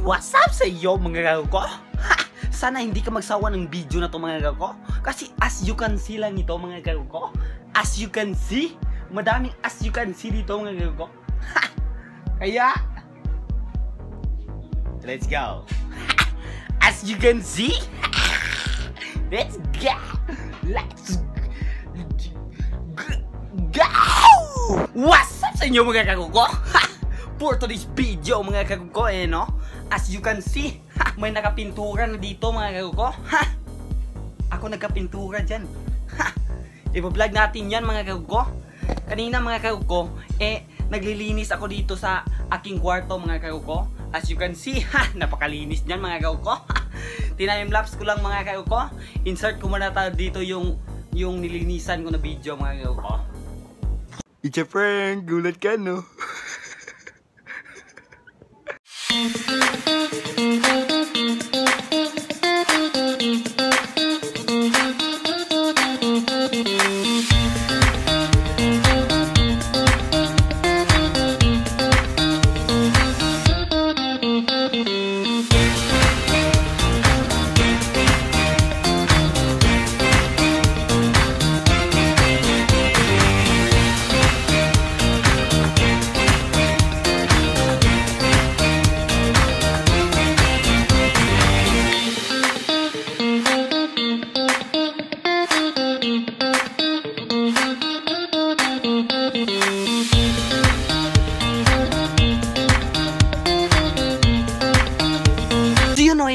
What's up sa iyo mga gago ko? Sana hindi ka magsawa ng video na to mga gago ko. Kasi as you can see lang ito mga gago ko. As you can see, madaming as you can see dito mga gago ko. Kaya, let's go. As you can see, let's go. Let's go. What's up sa inyo mga gago ko? For today's video mga gago ko no? As you can see, may nakapintura na dito mga gago ko. Ako nagkapintura dyan. I-vlog natin yan mga gago ko. Kanina mga gago ko, naglilinis ako dito sa aking kwarto mga gago ko. As you can see, napakalinis dyan mga gago ko. Tinime-lapse ko lang mga gago ko. Insert ko muna dito yung nilinisan ko na video mga gago ko. It's a prank, gulat ka no?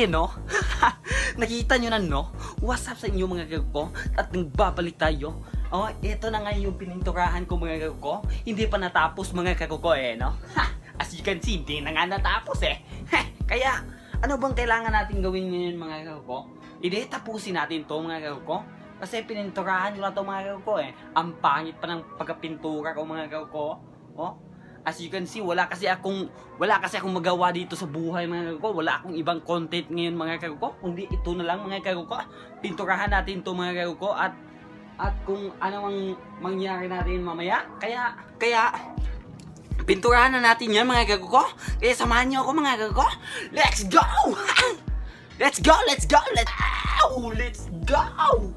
No? Nakita nyo na no? What's up sa inyo mga gago ko? At nagbabalik tayo. Ito na nga yung pininturahan ko mga gago ko. Hindi pa natapos mga gago ko no? As you can see, hindi na nga natapos Kaya, ano bang kailangan natin gawin ngayon mga gago ko? Tapusin natin to mga gago ko. Kasi pininturahan ko na to mga gago ko Ang pangit pa ng pagkapintura ko mga gago ko. As you can see, wala kasi akong magawa dito sa buhay mga gago ko. Wala akong ibang content ngayon mga gago ko. Kundi ito na lang mga gago ko. Pinturahan natin to mga gago ko at kung ano ang mangyari natin mamaya. Kaya pinturahan na natin 'yan mga gago ko. Kaya samahan niyo ako mga gago ko. Let's go! Let's go! Let's go! Let's go!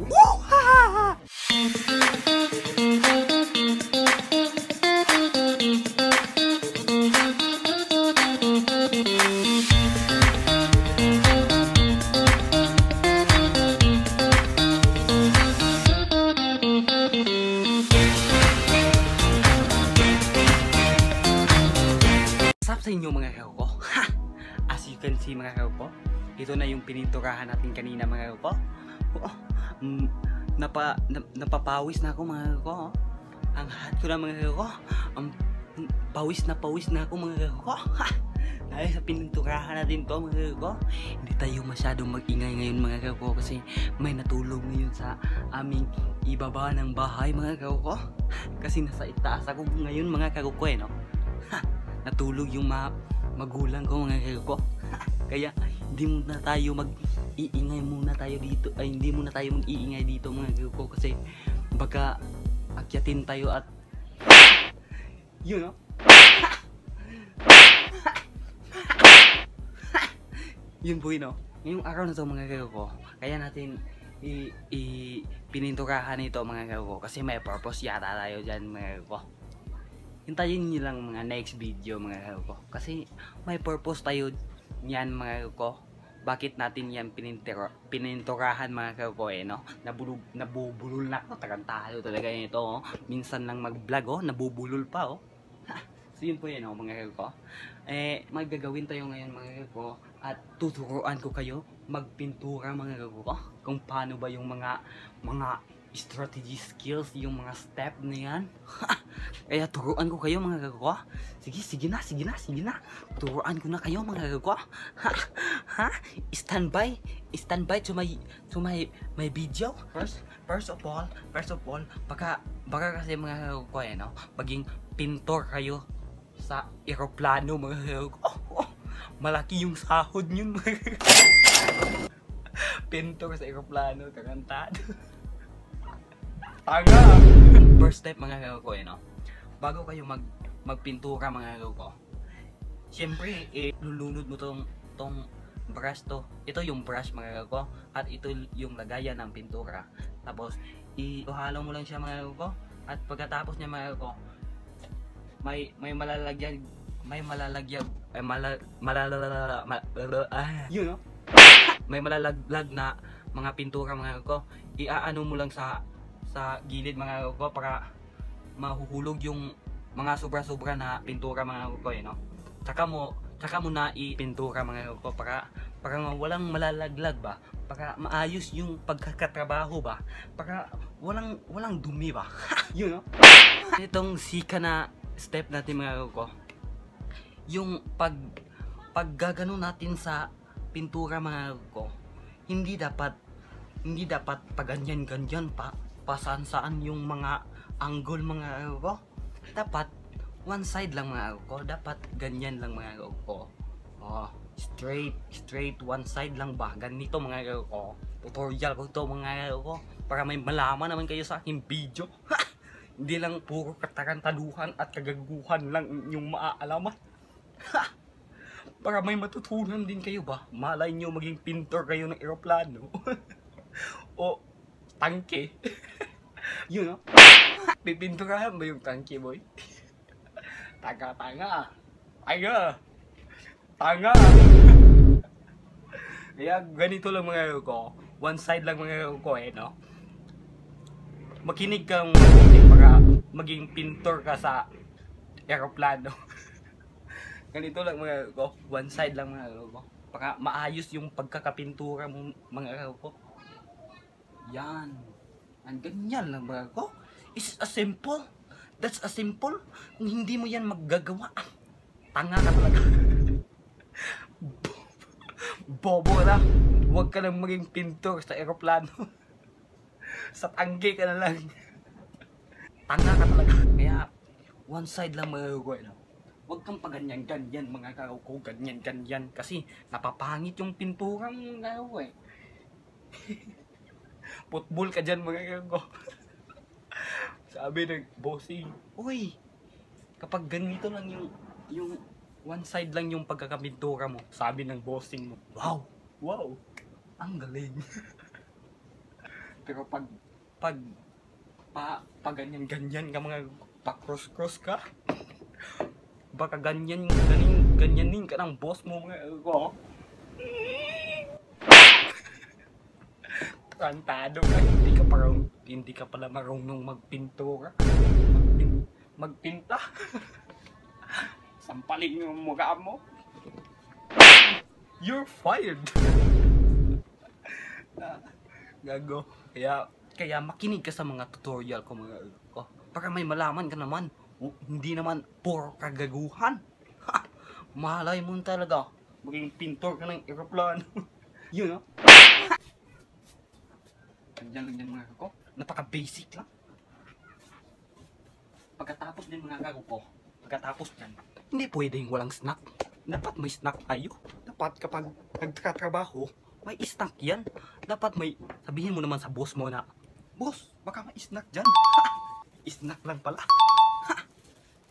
Woo! Sa inyo mga gago ko. As you can see mga gago ko, ito na yung pininturahan natin kanina mga gago ko. Napapawis na ako mga gago ko. Ang hot ko na mga gago ko. Pawis na ako mga gago ko. Dahil sa pininturahan natin to mga gago ko, hindi tayo masyadong mag-ingay ngayon mga gago ko kasi may natulog ngayon sa aming ibaba ng bahay mga gago ko. Kasi nasa itaas ako ngayon mga gago ko no. Natulog yung magulang ko mga gago ko. Kaya hindi muna tayo mag-iingay muna tayo dito. Ay hindi muna tayo mag-iingay dito mga gago ko kasi baka akyatin tayo at yun po no. Ngayong araw na to mga gago ko, kaya natin pininturahan ito mga gago ko kasi may purpose yata tayo dyan mga gago ko. Hintayin nyo lang mga next video mga gago ko. Kasi may purpose tayo yan mga gago ko. Bakit natin yan pininturahan mga gago ko no? Nabubulol na ako. Tarantado talaga ito Minsan lang mag-vlog nabubulol pa So yun po yan mga gago ko. Maggagawin tayo ngayon mga gago ko. At tuturuan ko kayo magpintura mga gago ko. Kung paano ba yung mga strategy skills, yung mga step na yan. Kaya turuan ko kayo mga gago ko. Sige na. Turuan ko na kayo mga gago ko. Standby to my video. First of all, baka kasi mga gago ko no, maging pintor kayo sa eroplano mga gago ko. Malaki yung sahod yun mga gago ko. Pintor sa eroplano, tarantado. First step mga gago ko no, bago kayo magpintura mga gago ko, syempre lulunod mo tong tong brush to. Ito yung brush mga ko, at ito yung lagayan ng pintura. Tapos ihalo mo lang siya mga ko, at pagkatapos niya mga ko, may malalagyan yun no? May malalaglag na mga pintura mga ko. Iaano mo lang sa gilid mga ko para mahuhulog yung mga sobra-sobra na pintura mga ko no. Tsaka mo na ipintura mga ko para walang malalaglag ba, para maayos yung pagkakatrabaho ba, para walang dumi ba. Yun no? Itong sika na step natin mga ko, yung paggagano natin sa pintura mga ko, hindi dapat paganyan pa saan yung mga angle mga ko. Dapat one side lang mga ko, dapat ganyan lang mga ko. Oh, straight one side lang ba, ganito mga ko. Tutorial ko to mga ko para may malaman naman kayo sa aking video. Hindi lang puro katarantaduhan at kagaguhan lang yung maaalaman. Para may matutunan din kayo ba? Malay nyo maging pintor kayo ng eroplano. O tangke. Yun no? Pipinturahan ba yung tangke boy? Tanga. Kaya ganito lang mga ko. One side lang mga ko no? Makinig kang para maging pintor ka sa eroplano. Ganito lang mga ko, one side lang mga ko, para maayos yung pagkakapintura mo mga ko. Yan. Ang ganyan lang mga ko. It's a simple. That's a simple. Kung hindi mo yan maggagawa, tanga ka talaga. Bobo na. Huwag ka lang maging pintor sa eroplano. Sa tangke ka na lang. Tanga ka talaga. Kaya one side lang mga ko. Huwag kang paganyan-ganyan mga ko, ganyan-ganyan. Kasi napapangit yung pintura mga ko eh. Football ka dyan mga ko. Sabi ng bossing, uy, kapag ganito lang yung one side lang yung pagkakapintura mo, sabi ng bossing mo, wow, ang galing. Pero pag ganyan-ganyan ka mga, pa-cross-cross ka, baka ganyanin ka ng boss mo mga ko. Tarantado ka, hindi ka pala marunong magpintura. Magpinta. Sampalin yung mukha mo. You're fired. Gago. Kaya makinig ka sa mga tutorial ko mga ko, para may malaman ka naman. Hindi naman puro kagaguhan. Malay mo talaga maging pintor ka ng eroplano. Yun no? Ganyan lang yan mga ko. Napaka-basic lang. Pagkatapos din mga ko, pagkatapos yan, hindi pwedeng walang snack. Dapat may snack tayo. Dapat kapag nagtatrabaho, may snack yan. Dapat may, sabihin mo naman sa boss mo na, boss, baka may snack dyan. Snack lang pala.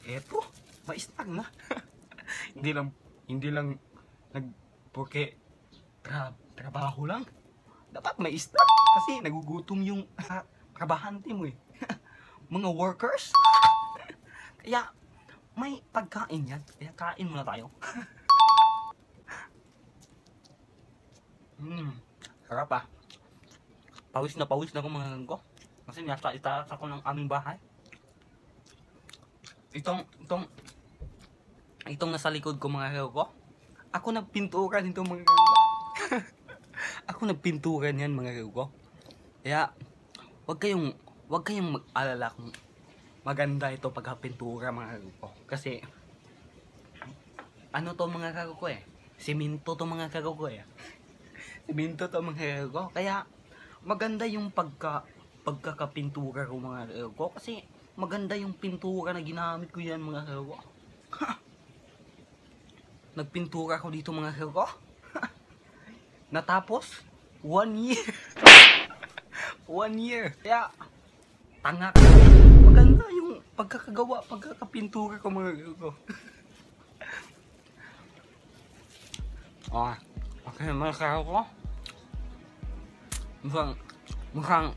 Eto, may snack na. hindi lang porque trabaho lang. Dapat may snack kasi nagugutom yung trabahante mo eh. Mga workers. Kaya may pagkain yan. Kaya kain muna tayo. Sarap ah. Pawis na ako mga ko. Kasi nasa itaas ako ng aming bahay. Itong nasa likod ko mga ko. Ako nagpintura nito mga ko. Ako nagpintura niyan mga ko. Kaya wag kayong mag-alala kung maganda ito pagkapintura mga ko. Kasi ano to mga ko eh. Simento to mga ko eh. Simento to mga ko. Kaya maganda yung pagkakapintura ko mga ko. Kasi maganda yung pintura na ginamit ko yan mga ko. Nagpintura ko dito mga ko. Natapos 1 year. 1 year. Kaya tanga ka. Maganda yung pagkakapintura ko mga ko. Oh, okay, mga kako. Mukhang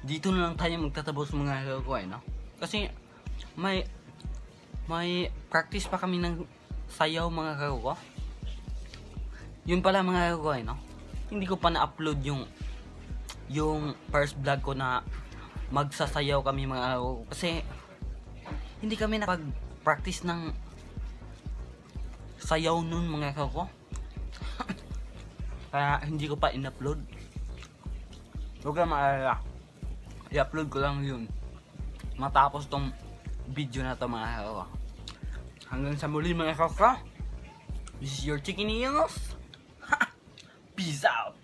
dito na lang tayo magtatapos mga kako no? Kasi may practice pa kami ng sayaw mga kako. Yun pala mga kako no? Hindi ko pa na-upload yung first vlog ko na magsasayaw kami mga kako. Kasi hindi kami nakapag-practice ng sayaw nun mga kako. Kaya hindi ko pa in-upload. Huwag ka maalala. I-upload ko lang yun matapos tong video na to mga kako. Hanggang sa muli mga kako. This is your Chicken Eels. Peace out.